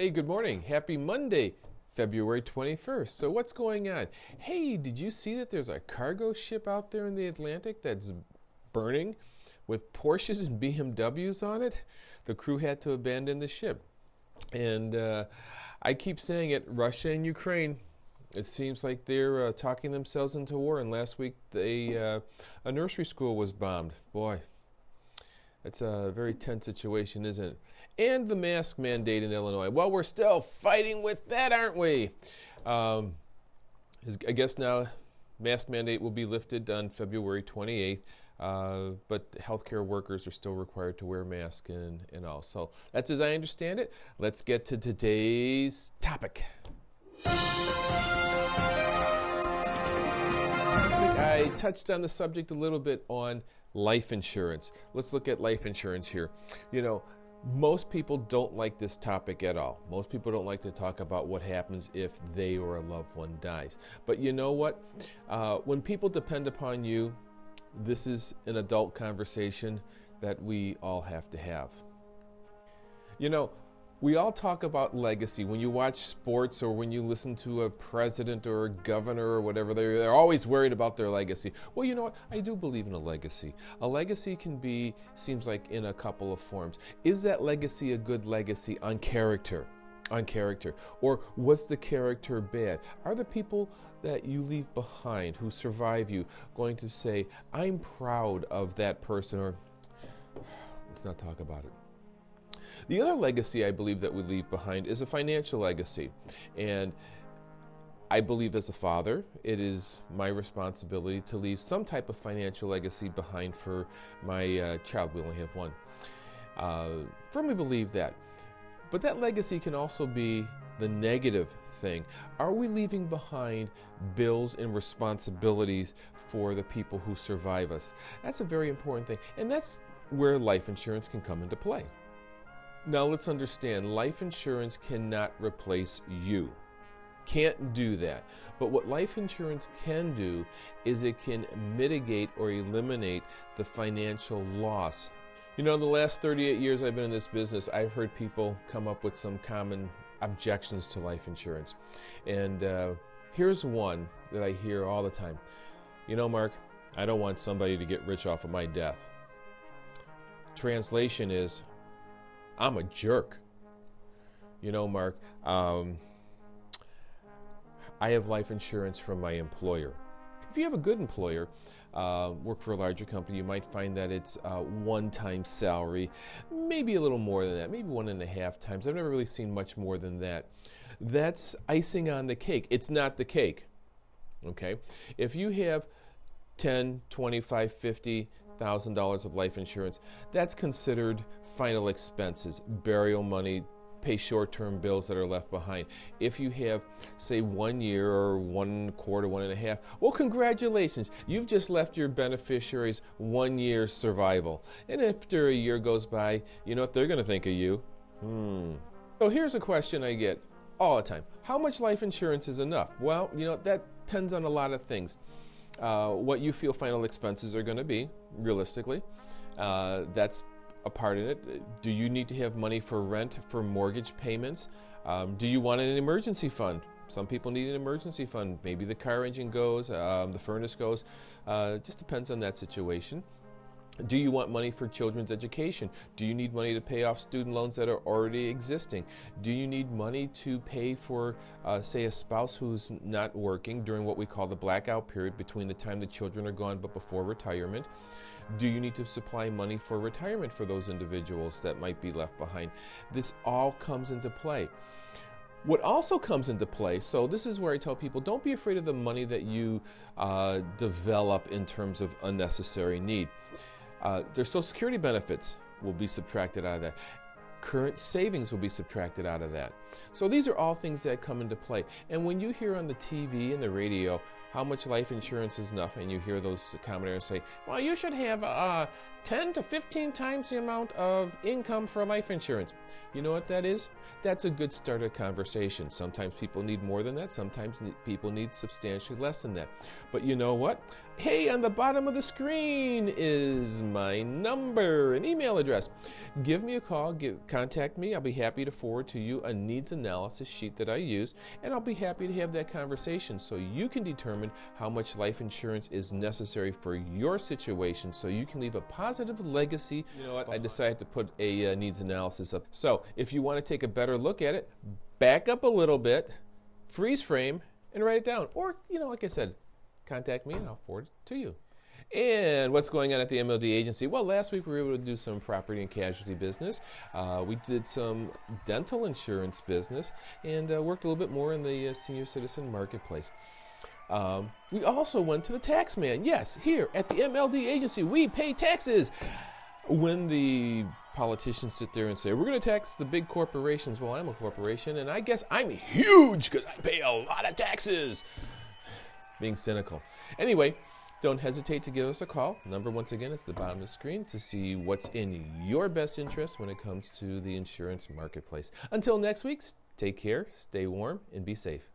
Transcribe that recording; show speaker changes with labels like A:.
A: Hey, good morning. Happy Monday, February 21st. So what's going on? Hey, did you see that there's a cargo ship out there in the Atlantic that's burning with Porsches and BMWs on it? The crew had to abandon the ship. And I keep saying it, Russia and Ukraine. It seems like they're talking themselves into war. And last week, a nursery school was bombed. Boy, that's a very tense situation, isn't it? And the mask mandate in Illinois. Well, we're still fighting with that, aren't we? I guess now mask mandate will be lifted on February 28th, but healthcare workers are still required to wear masks and all. So that's as I understand it. Let's get to today's topic. Last week I touched on the subject a little bit on life insurance. Let's look at life insurance here. You know, most people don't like this topic at all. Most people don't like to talk about what happens if they or a loved one dies. But you know what? When people depend upon you, this is an adult conversation that we all have to have. You know, we all talk about legacy. When you watch sports or when you listen to a president or a governor or whatever, they're always worried about their legacy. Well, you know what? I do believe in a legacy. A legacy can be, seems like, in a couple of forms. Is that legacy a good legacy on character? On character? Or was the character bad? Are the people that you leave behind who survive you going to say, I'm proud of that person, or let's not talk about it? The other legacy I believe that we leave behind is a financial legacy. And I believe as a father, it is my responsibility to leave some type of financial legacy behind for my child. We only have one. Firmly believe that. But that legacy can also be the negative thing. Are we leaving behind bills and responsibilities for the people who survive us? That's a very important thing. And that's where life insurance can come into play. Now let's understand, life insurance cannot replace you. Can't do that. But what life insurance can do is it can mitigate or eliminate the financial loss. You know, the last 38 years I've been in this business, I've heard people come up with some common objections to life insurance. And here's one that I hear all the time. You know, Mark, I don't want somebody to get rich off of my death. Translation is, I'm a jerk. You know, Mark, I have life insurance from my employer. If you have a good employer, work for a larger company, you might find that it's one-time salary, maybe a little more than that, maybe 1.5 times. I've never really seen much more than that. That's icing on the cake. It's not the cake, okay? If you have $10, $25, $50,000 of life insurance, that's considered final expenses, burial money, pay short-term bills that are left behind. If you have, say, 1 year or 1 quarter, 1.5, well, congratulations. You've just left your beneficiaries 1 year's survival. And after a year goes by, you know what they're going to think of you? So here's a question I get all the time. How much life insurance is enough? Well, you know, that depends on a lot of things. What you feel final expenses are going to be, realistically. That's a part in it. Do you need to have money for rent, for mortgage payments? Do you want an emergency fund? Some people need an emergency fund. Maybe the car engine goes, the furnace goes. Just depends on that situation. Do you want money for children's education? Do you need money to pay off student loans that are already existing? Do you need money to pay for, say, a spouse who's not working during what we call the blackout period between the time the children are gone but before retirement? Do you need to supply money for retirement for those individuals that might be left behind? This all comes into play. What also comes into play, so this is where I tell people, don't be afraid of the money that you develop in terms of unnecessary need. Their Social Security benefits will be subtracted out of that. Current savings will be subtracted out of that. So these are all things that come into play. And when you hear on the TV and the radio how much life insurance is enough, and you hear those commenters say, well, you should have 10 to 15 times the amount of income for life insurance. You know what that is? That's a good start of conversation. Sometimes people need more than that. Sometimes people need substantially less than that. But you know what? Hey, on the bottom of the screen is my number and email address. Give me a call. Contact me. I'll be happy to forward to you a needs needs analysis sheet that I use, and I'll be happy to have that conversation so you can determine how much life insurance is necessary for your situation so you can leave a positive legacy. You know what? I decided to put a needs analysis up. So if you want to take a better look at it, back up a little bit, freeze frame, and write it down. Or, like I said, contact me and I'll forward it to you. And what's going on at the MLD agency? Well, last week we were able to do some property and casualty business. We did some dental insurance business and worked a little bit more in the senior citizen marketplace. We also went to the tax man. Yes, here at the MLD agency, we pay taxes. When the politicians sit there and say, we're going to tax the big corporations, well, I'm a corporation, and I guess I'm huge because I pay a lot of taxes. Being cynical. Anyway, don't hesitate to give us a call. Number, once again, is at the bottom of the screen to see what's in your best interest when it comes to the insurance marketplace. Until next week, take care, stay warm, and be safe.